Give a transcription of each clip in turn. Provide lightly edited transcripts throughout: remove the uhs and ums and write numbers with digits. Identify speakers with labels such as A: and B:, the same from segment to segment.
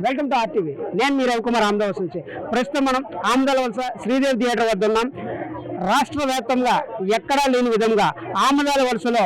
A: Welcome to RTV. నేను మీ రవికుమార్ ఆమదాల నుంచి. ప్రస్తుతం మనం ఆమదాల వలస శ్రీదేవి థియేటర్ వద్ద ఉన్నాం. రాష్ట్ర వ్యాప్తంగా ఎక్కడా లేని విధంగా ఆమదాల వలసలో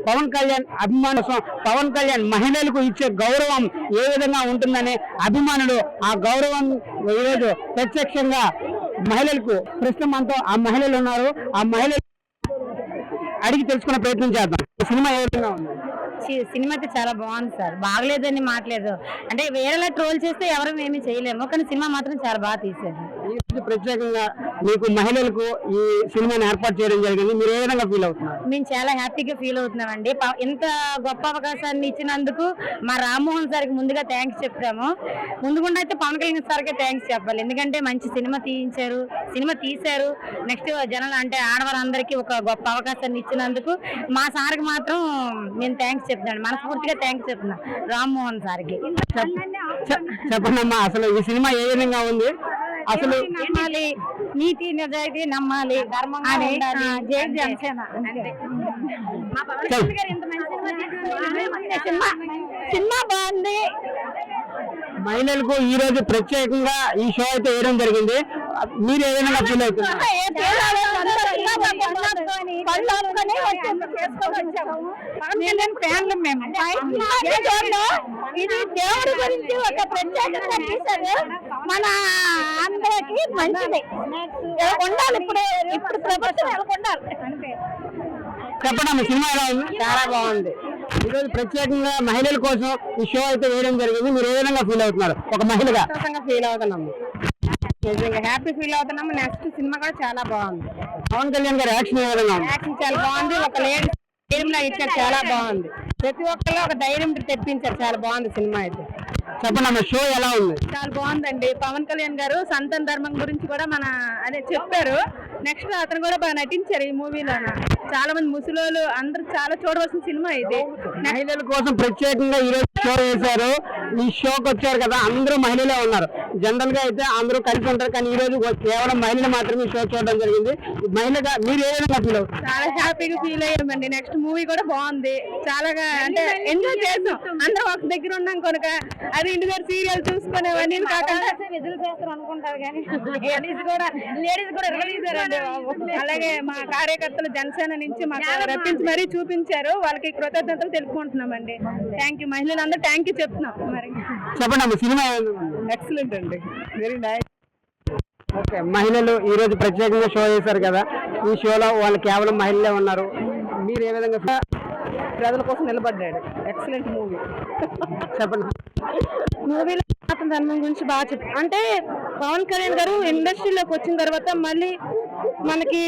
A: పవన్ కళ్యాణ్ అభిమానుల కోసం పవన్ కళ్యాణ్ మహిళలకు ఇచ్చే గౌరవం ఏ విధంగా ఉంటుందని అభిమానులు ఆ గౌరవం ఈరోజు ప్రత్యక్షంగా మహిళలకు ప్రస్తుతం మనతో ఆ మహిళలు ఉన్నారు. ఆ మహిళలు అడిగి తెలుసుకునే ప్రయత్నం చేద్దాం. సినిమా ఏ విధంగా ఉంది?
B: సినిమా అయితే చాలా బాగుంది సార్. బాగలేదని మాట్లేదు, అంటే వేరేలా ట్రోల్ చేస్తే ఎవరు ఏమీ చేయలేము, కానీ సినిమా మాత్రం చాలా బాగా తీశారు.
A: ప్రత్యేకంగా మీకు మహిళలకు ఈ సినిమాని ఏర్పాటు చేయడం జరిగింది. మీరు ఏ విధంగా ఫీల్ అవుతున్నారు?
B: మేము చాలా హ్యాపీగా ఫీల్ అవుతున్నామండి. ఇంత గొప్ప అవకాశాన్ని ఇచ్చినందుకు మా రామ్మోహన్ సార్కి ముందుగా థ్యాంక్స్ చెప్తాము. ముందుకుండా అయితే పవన్ కళ్యాణ్ సార్కే థ్యాంక్స్ చెప్పాలి, ఎందుకంటే మంచి సినిమా తీశారు. నెక్స్ట్ జనాలు అంటే ఆడవారందరికీ ఒక గొప్ప అవకాశాన్ని ఇచ్చినందుకు మా సార్కి మాత్రం నేను థ్యాంక్స్ చెప్తున్నాను, మనస్ఫూర్తిగా థ్యాంక్స్ చెప్తున్నాను రామ్మోహన్ సార్కి.
A: చెప్పండి అమ్మా, అసలు ఈ సినిమా ఏ విధంగా ఉంది? అసలు
B: నమ్మాలి, నీతి నిజాయితీ నమ్మాలి, జై జనసేన. సినిమా బాగుంది.
A: మహిళలకు ఈ రోజు ప్రత్యేకంగా ఈ షో అయితే వేయడం జరిగింది. మీరు ఏ విధంగా ఫీల్ అవుతున్నారు?
B: ఇది దేవుడి గురించి ఒక ప్రత్యేకంగా తీశారు, మన అందరికి మంచిది ఉండాలి. ఇప్పుడు ప్రభుత్వం ఉండాలి.
A: చెప్పండి, సినిమా ఎలా ఉంది?
B: చాలా బాగుంది.
A: ఈ రోజు ప్రత్యేకంగా మహిళల కోసం ఈ షో అయితే వేయడం జరిగింది. మీరు ఏ విధంగా ఫీల్ అవుతున్నారు? ఒక మహిళగా
B: ఫీల్ అవుతున్నాము, హ్యాపీ ఫీల్ అవుతున్నాము. నెక్స్ట్ సినిమా కూడా చాలా బాగుంది.
A: పవన్ కళ్యాణ్ గారి యాక్షన్ ఏ విధంగా ఉంది?
B: యాక్షన్ చాలా బాగుంది. ఒక లేడీ ధైర్యంలో ఇచ్చారు, చాలా బాగుంది. ప్రతి ఒక్కరు ఒక ధైర్యం తెప్పించారు, చాలా బాగుంది సినిమా అయితే.
A: చెప్పండి అమ్మ, షో ఎలా ఉంది?
B: చాలా బాగుందండి. పవన్ కళ్యాణ్ గారు సంతాన ధర్మం గురించి కూడా అదే చెప్పారు. నెక్స్ట్ అతను కూడా బాగా నటించారు ఈ మూవీలో. చాలా మంది ముసలోళ్ళు అందరూ చాలా చూడవలసిన సినిమా ఇది.
A: మహిళల కోసం ప్రత్యేకంగా ఈ రోజు షో వేశారు. ఈ షోకి వచ్చారు కదా, అందరూ మహిళలే ఉన్నారు. జనరల్ గా అయితే అందరూ కలిసి ఉంటారు, కానీ ఈ రోజు కేవలం మహిళలు మాత్రమే షో చూడడం జరిగింది. మహిళగా మీరు ఏ విధంగా ఫీల్ అవుతారు?
B: చాలా హ్యాపీగా ఫీల్ అయ్యామండి. నెక్స్ట్ మూవీ కూడా బాగుంది. చాలా అంటే ఎంజాయ్ చేస్తాం, అందరం ఒక దగ్గర ఉన్నాం కనుక. అది ఇంటి దగ్గర సీరియల్ చూసుకునేవన్నీ కాకుండా విజులు చేస్తారు అనుకుంటారు, కానీ లేడీస్ కూడా రిలీజారండి. అలాగే మా కార్యకర్తలు జనసేన నుంచి మాకు రప్పించి మరీ చూపించారు, వాళ్ళకి కృతజ్ఞతలు తెలుపుకుంటున్నామండి. Thank you. మహిళలందరూ థ్యాంక్ యూ చెప్తున్నాం. మరి
A: చెప్పండి, సినిమా
B: ఎక్సలెంట్ అండి, వెరీ నైస్.
A: ఓకే, మహిళలు ఈ రోజు ప్రత్యేకంగా షో చేశారు కదా, ఈ షోలో వాళ్ళు కేవలం మహిళలే ఉన్నారు. మీరు ఏ విధంగా
B: ప్రజల కోసం నిలబడ్డాడు? Excellent movie.
A: చెప్పండి.
B: మూవీలో సనాతన ధర్మం గురించి బాగా చెప్పారు. అంటే పవన్ కళ్యాణ్ గారు ఇండస్ట్రీలోకి వచ్చిన తర్వాత మళ్ళీ మనకి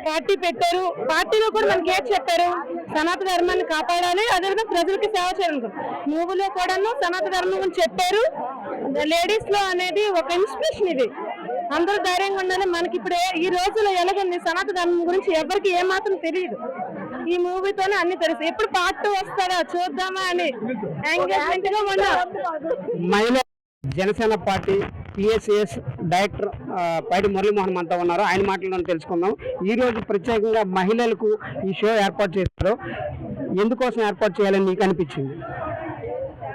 B: పార్టీ పెట్టారు. పార్టీలో కూడా మనకి ఏం చెప్పారు? సనాతన ధర్మాన్ని కాపాడాలి, అదేవిధంగా ప్రజలకి సేవ చేయాలి. మూవీలో కూడాను సనాతన ధర్మం గురించి చెప్పారు. లేడీస్ లో అనేది ఒక ఇన్స్పిరేషన్. ఇది అందరూ ధైర్యంగా ఉండాలి. మనకి ఇప్పుడు ఈ రోజుల్లో ఎలాగండి, సనాతన ధర్మం గురించి ఎవరికి ఏమాత్రం తెలియదు. ఈ మూవీతోనే అన్ని తెలుసు. ఎప్పుడు పార్ట్ 2 వస్తారా చూద్దామా అని ఎంగేజ్మెంట్ గా
A: మహిళ జనసేన పార్టీ పిఎస్ఎస్ డైరెక్టర్ పైడి మురళీమోహన్ మనతో ఉన్నారు. ఆయన మాటలను తెలుసుకుందాం. ఈ రోజు ప్రత్యేకంగా మహిళలకు ఈ షో ఏర్పాటు చేశారు. ఎందుకోసం ఏర్పాటు చేయాలని మీకు అనిపించింది?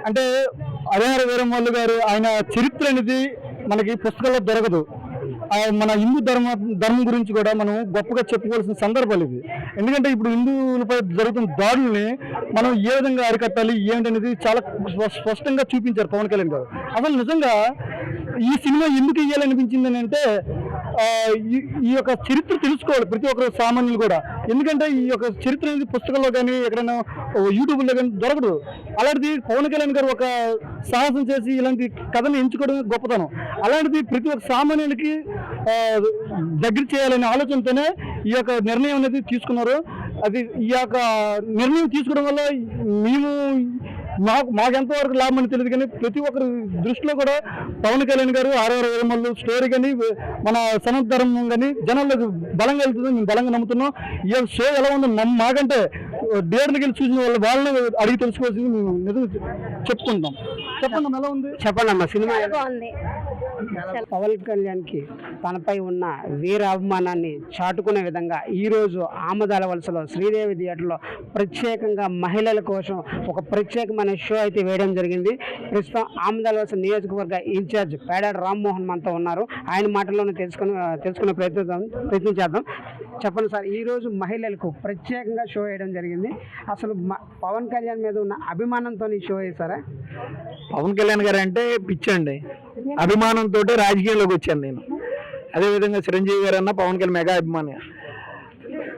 C: అంటే హరిహర వీరమల్లు గారు ఆయన చరిత్ర అనేది మనకి పుస్తకాల్లో దొరకదు. మన హిందూ ధర్మం గురించి కూడా మనం గొప్పగా చెప్పుకోవాల్సిన సందర్భాలు ఇవి. ఎందుకంటే ఇప్పుడు హిందువులపై జరుగుతున్న దాడుల్ని మనం ఏ విధంగా అరికట్టాలి ఏంటనేది చాలా స్పష్టంగా చూపించారు పవన్ కళ్యాణ్ గారు. అసలు నిజంగా ఈ సినిమా ఎందుకు ఇవ్వాలనిపించింది అని అంటే, ఈ యొక్క చరిత్ర తెలుసుకోవాలి ప్రతి ఒక్కరు, సామాన్యులు కూడా. ఎందుకంటే ఈ యొక్క చరిత్ర అనేది పుస్తకంలో కానీ ఎక్కడైనా యూట్యూబ్లో కానీ దొరకదు. అలాంటిది పవన్ కళ్యాణ్ గారు ఒక సాహసం చేసి ఇలాంటి కథను ఎంచుకోవడం గొప్పతనం. అలాంటిది ప్రతి ఒక్క సామాన్యులకి దగ్గర చేయాలనే ఆలోచనతోనే ఈ యొక్క నిర్ణయం అనేది తీసుకున్నారు. అది ఈ యొక్క నిర్ణయం తీసుకోవడం వల్ల మాకెంతవరకు లాభం అని తెలియదు, కానీ ప్రతి ఒక్కరి దృష్టిలో కూడా పవన్ కళ్యాణ్ గారు ఆరవర విరమల్లు స్టోరీ కానీ మన సనాతన ధర్మం కానీ జనాల్లోకి బలంగా వెళ్తుందని మేము బలంగా నమ్ముతున్నాం. ఈ షో ఎలా ఉందో మాకంటే థియేటర్కి వెళ్ళి చూసిన వాళ్ళని అడిగి తెలుసుకోవాల్సింది మేము నిజంగా చెప్పుకుంటాం. చెప్పండి ఎలా ఉంది?
A: చెప్పండి అమ్మా, సినిమా
B: బాగుంది.
A: పవన్ కళ్యాణ్కి తనపై ఉన్న వీరాభిమానాన్ని చాటుకునే విధంగా ఈరోజు ఆమదాల వలసలో శ్రీదేవి థియేటర్లో ప్రత్యేకంగా మహిళల కోసం ఒక ప్రత్యేకమైన షో అయితే వేయడం జరిగింది. ప్రస్తుతం ఆమదాల వలస నియోజకవర్గ ఇన్ఛార్జ్ పేడాడ రామ్మోహన్ మనతో ఉన్నారు. ఆయన మాటల్లోనే తెలుసుకునే ప్రయత్నం చేద్దాం. చెప్పండి సార్, ఈరోజు మహిళలకు ప్రత్యేకంగా షో వేయడం జరిగింది. అసలు పవన్ కళ్యాణ్ మీద ఉన్న అభిమానంతో ఈ షో వేశారా?
C: పవన్ కళ్యాణ్ గారు అంటే పిచ్చండి, అభిమానంతో రాజకీయంలోకి వచ్చాను నేను. అదేవిధంగా చిరంజీవి గారు అన్న పవన్ కళ్యాణ్ మెగా అభిమాని.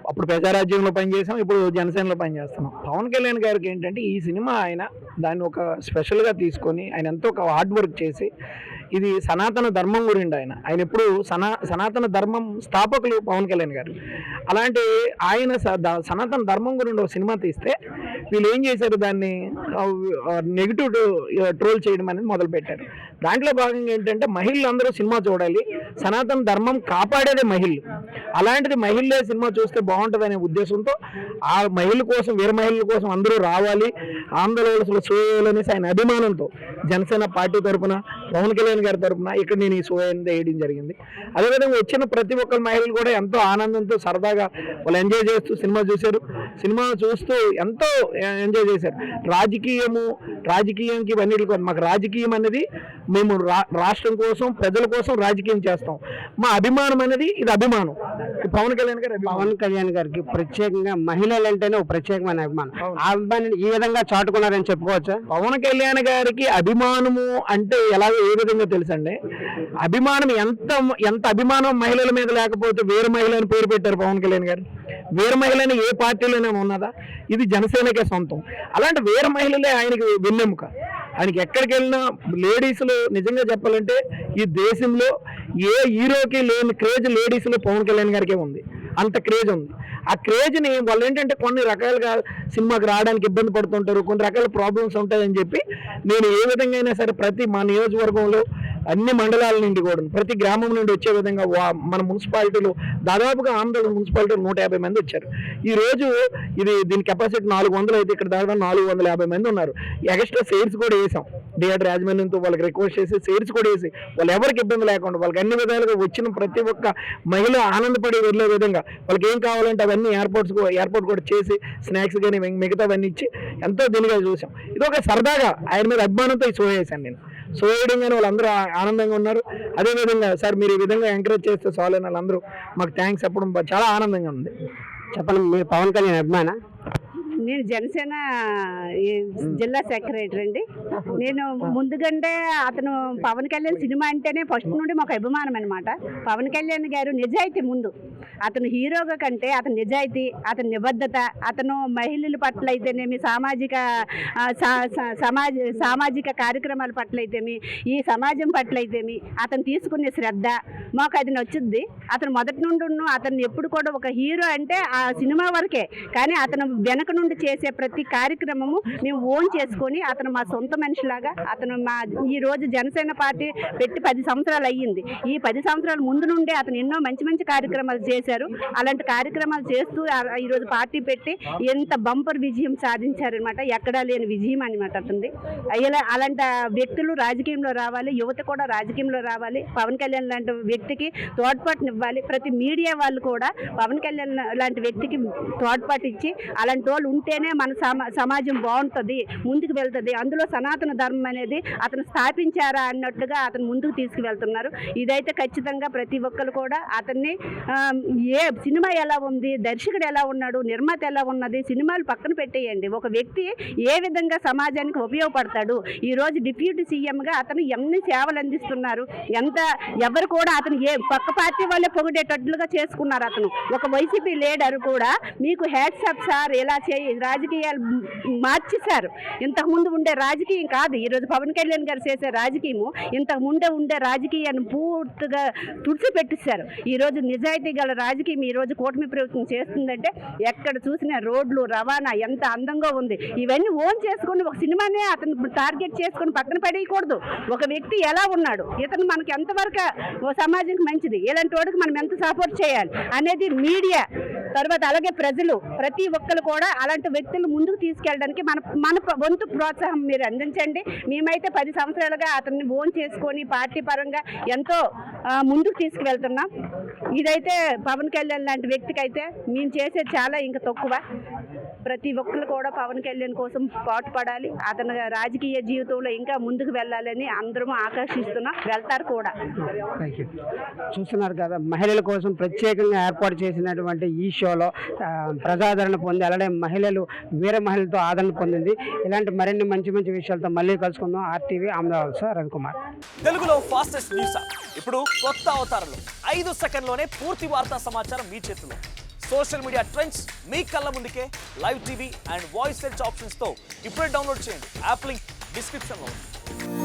C: అప్పుడు ప్రజారాజ్యంలో పనిచేసాం, ఇప్పుడు జనసేనలో పనిచేస్తున్నాం. పవన్ కళ్యాణ్ గారికి ఏంటంటే ఈ సినిమా ఆయన దాన్ని ఒక స్పెషల్గా తీసుకొని ఆయన ఎంతో ఒక హార్డ్ వర్క్ చేసి ఇది సనాతన ధర్మం గురించి ఆయన ఎప్పుడు సనాతన ధర్మం స్థాపకులు పవన్ కళ్యాణ్ గారు. అలాంటి ఆయన సనాతన ధర్మం గురించి ఒక సినిమా తీస్తే వీళ్ళు ఏం చేశారు, దాన్ని నెగిటివ్ ట్రోల్ చేయడం అనేది మొదలుపెట్టారు. దాంట్లో భాగంగా ఏంటంటే మహిళలు అందరూ సినిమా చూడాలి, సనాతన ధర్మం కాపాడేదే మహిళలు. అలాంటిది మహిళలే సినిమా చూస్తే బాగుంటుంది అనే ఉద్దేశంతో ఆ మహిళల కోసం, వీర మహిళల కోసం అందరూ రావాలి, ఆంధ్రప్రదేశ్లో షో వేయాలనేసి ఆయన అభిమానంతో జనసేన పార్టీ తరఫున పవన్ కళ్యాణ్ గారి తరఫున ఇక్కడ నేను ఈ షో అనేది వేయడం జరిగింది. అదేవిధంగా వచ్చిన ప్రతి ఒక్కరు మహిళలు కూడా ఎంతో ఆనందంతో సరదాగా వాళ్ళు ఎంజాయ్ చేస్తూ సినిమా చూశారు. సినిమా చూస్తూ ఎంతో ఎంజాయ్ చేశారు. రాజకీయంకి ఇవన్నీ మాకు రాజకీయం అనేది మేము రాష్ట్రం కోసం, ప్రజల కోసం రాజకీయం చేస్తాం. మా అభిమానం అనేది ఇది అభిమానం పవన్ కళ్యాణ్ గారు.
A: పవన్ కళ్యాణ్ గారికి ప్రత్యేకంగా మహిళలు అంటేనే ఒక ప్రత్యేకమైన అభిమానం. ఆ అభిమానాన్ని ఈ విధంగా చాటుకున్నారని చెప్పుకోవచ్చా?
C: పవన్ కళ్యాణ్ గారికి అభిమానము అంటే ఏ విధంగా తెలుసండి, అభిమానం ఎంత అభిమానం మహిళల మీద లేకపోతే వీర మహిళని పేరు పెట్టారు పవన్ కళ్యాణ్ గారు. వీర మహిళని ఏ పార్టీలోనే ఉన్నదా? ఇది జనసేనకే సొంతం. అలాంటి వీర మహిళలే ఆయనకి వెన్నెముక. ఆయనకి ఎక్కడికి వెళ్ళినా లేడీస్లో నిజంగా చెప్పాలంటే ఈ దేశంలో ఏ హీరోకి లేని క్రేజ్ లేడీస్లో పవన్ కళ్యాణ్ గారికే ఉంది. అంత క్రేజ్ ఉంది. ఆ క్రేజ్ని వాళ్ళు ఏంటంటే కొన్ని రకాలుగా సినిమాకి రావడానికి ఇబ్బంది పడుతుంటారు, కొన్ని రకాల ప్రాబ్లమ్స్ ఉంటాయని చెప్పి నేను ఏ విధంగా అయినా సరే మా నియోజకవర్గంలో అన్ని మండలాల నుండి కూడా ప్రతి గ్రామం నుండి వచ్చే విధంగా మన మున్సిపాలిటీలో దాదాపుగా ఆంధ్ర మున్సిపాలిటీలో 150 మంది వచ్చారు. ఈరోజు దీని కెపాసిటీ 400 అయితే ఇక్కడ దాదాపు 450 మంది ఉన్నారు. ఎక్స్ట్రా సైడ్స్ కూడా వేసాం. థియేటర్ యాజమాన్యంతో వాళ్ళకి రిక్వెస్ట్ చేసి సైడ్స్ కూడా వేసి వాళ్ళు ఎవరికి ఇబ్బంది లేకుండా వాళ్ళకి అన్ని విధాలుగా వచ్చిన ప్రతి ఒక్క మహిళ ఆనందపడి వెళ్ళే విధంగా వాళ్ళకి ఏం కావాలంటే అవన్నీ ఎయిర్పోర్ట్ కూడా చేసి స్నాక్స్ కానీ మిగతావన్నీ ఇచ్చి ఎంతో దీనిగా చూసాం. ఇది ఒక సరదాగా ఆయన మీద అభిమానంతో ఈ షో చేశాను నేను. షో వేయడం కానీ వాళ్ళందరూ ఆనందంగా ఉన్నారు. అదేవిధంగా సార్ మీరు ఈ విధంగా ఎంకరేజ్ చేస్తే చాలు అని వాళ్ళందరూ మాకు థ్యాంక్స్ చెప్పడం చాలా ఆనందంగా ఉంది.
A: చెప్పండి, మీరు పవన్ కళ్యాణ్ అభిమాన?
B: నేను జనసేన జిల్లా సెక్రటరీ అండి. నేను ముందుకంటే అతను పవన్ కళ్యాణ్ సినిమా అంటేనే ఫస్ట్ నుండి మాకు అభిమానం అనమాట. పవన్ కళ్యాణ్ గారు నిజాయితీ ముందు, అతను హీరోగా కంటే అతని నిజాయితీ, అతని నిబద్ధత, అతను మహిళల పట్ల అయితేనేమి, సామాజిక కార్యక్రమాల పట్ల అయితేమి, ఈ సమాజం పట్ల అయితేమి అతను తీసుకునే శ్రద్ధ మాకు అది నచ్చుద్ది. అతను మొదటి నుండి అతను ఎప్పుడు కూడా ఒక హీరో అంటే ఆ సినిమా వరకే, కానీ అతను వెనక నుండి చేసే ప్రతి కార్యక్రమము మేము ఓన్ చేసుకొని అతను మా సొంత మనిషిలాగా అతను ఈ రోజు జనసేన పార్టీ పెట్టి 10 సంవత్సరాలు అయ్యింది. ఈ 10 సంవత్సరాల ముందు నుండే అతను ఎన్నో మంచి కార్యక్రమాలు చేశారు. అలాంటి కార్యక్రమాలు చేస్తూ ఈరోజు పార్టీ పెట్టి ఎంత బంపర్ విజయం సాధించారనమాట. ఎక్కడా లేని విజయం అనమాట అతనిది. అలాంటి వ్యక్తులు రాజకీయంలో రావాలి, యువత కూడా రాజకీయంలో రావాలి. పవన్ కళ్యాణ్ లాంటి వ్యక్తికి తోడ్పాటునివ్వాలి. ప్రతి మీడియా వాళ్ళు కూడా పవన్ కళ్యాణ్ లాంటి వ్యక్తికి తోడ్పాటు ఇచ్చి అలాంటి వాళ్ళు ఉంటేనే మన సమాజం బాగుంటుంది, ముందుకు వెళ్తుంది. అందులో సనాతన ధర్మం అనేది అతను స్థాపించారా అన్నట్టుగా అతను ముందుకు తీసుకువెళ్తున్నారు. ఇదైతే ఖచ్చితంగా ప్రతి ఒక్కరు కూడా అతన్ని ఏ సినిమా ఎలా ఉంది, దర్శకుడు ఎలా ఉన్నాడు, నిర్మాత ఎలా ఉన్నది, సినిమాలు పక్కన పెట్టేయండి. ఒక వ్యక్తి ఏ విధంగా సమాజానికి ఉపయోగపడతాడు. ఈరోజు డిప్యూటీ సీఎంగా అతను ఎన్ని సేవలు అందిస్తున్నారు. ఎవరు కూడా అతను పక్క పార్టీ వాళ్ళే పొగిడేటట్లుగా చేసుకున్నారు. అతను ఒక వైసీపీ లీడర్ కూడా మీకు హ్యాట్స్ ఆఫ్ సార్, ఇలా రాజకీయాలు మార్చేశారు. ఇంతకుముందు ఉండే రాజకీయం కాదు ఈరోజు పవన్ కళ్యాణ్ గారు చేసే రాజకీయము. ఇంతకుముందే ఉండే రాజకీయాన్ని పూర్తిగా తుడిచిపెట్టేశారు. ఈరోజు నిజాయితీ గల రాజకీయం ఈరోజు కూటమి ప్రభుత్వం చేస్తుందంటే ఎక్కడ చూసినా రోడ్లు, రవాణా ఎంత అందంగా ఉంది. ఇవన్నీ ఓన్ చేసుకొని ఒక సినిమానే అతను టార్గెట్ చేసుకొని పక్కన పడేయకూడదు. ఒక వ్యక్తి ఎలా ఉన్నాడు, ఇతను మనకి ఎంతవరకు సమాజానికి మంచిది, ఇలాంటి వాడికి మనం ఎంత సపోర్ట్ చేయాలి అనేది మీడియా, తర్వాత అలాగే ప్రజలు ప్రతి ఒక్కరు కూడా అలాంటి
D: అలాంటి వ్యక్తులు ముందుకు తీసుకెళ్ళడానికి మన వంతు ప్రోత్సాహం మీరు అందించండి. మేమైతే 10 సంవత్సరాలుగా అతన్ని ఓన్ చేసుకొని పార్టీ పరంగా ఎంతో ముందుకు తీసుకువెళ్తున్నాం. ఇదైతే పవన్ కళ్యాణ్ లాంటి వ్యక్తికి అయితే మేము చేసేది చాలా ఇంకా తక్కువ. ప్రతి ఒక్కరు కూడా పవన్ కళ్యాణ్ కోసం పాటుపడాలి, అతని రాజకీయ జీవితంలో ఇంకా ముందుకు వెళ్ళాలని అందరూ ఆకర్షిస్తున్నాం, వెళ్తారు కూడా.
A: చూస్తున్నారు కదా, మహిళల కోసం ప్రత్యేకంగా ఏర్పాటు చేసినటువంటి ఈ షోలో ప్రజాదరణ పొంది అలాగే మహిళలు వేరే మహిళలతో ఆదరణ పొందింది. ఇలాంటి మరిన్ని మంచి మంచి విషయాలతో మళ్ళీ కలుసుకుందాం. RTV Ahmedabad sir Ravikumar.
E: తెలుగులో ఫాస్టెస్ట్ న్యూస్ ఇప్పుడు కొత్త అవతారంలో 5 సెకండ్లోనే పూర్తి వార్తా సమాచారం మీ చేతిలో. సోషల్ మీడియా ట్రెండ్స్ మీ కళ్ళ ముందుకే live TV and voice search ఆప్షన్స్తో ఇప్పుడే డౌన్లోడ్ చేయండి. యాప్ లింక్ డిస్క్రిప్షన్లో ఉంది.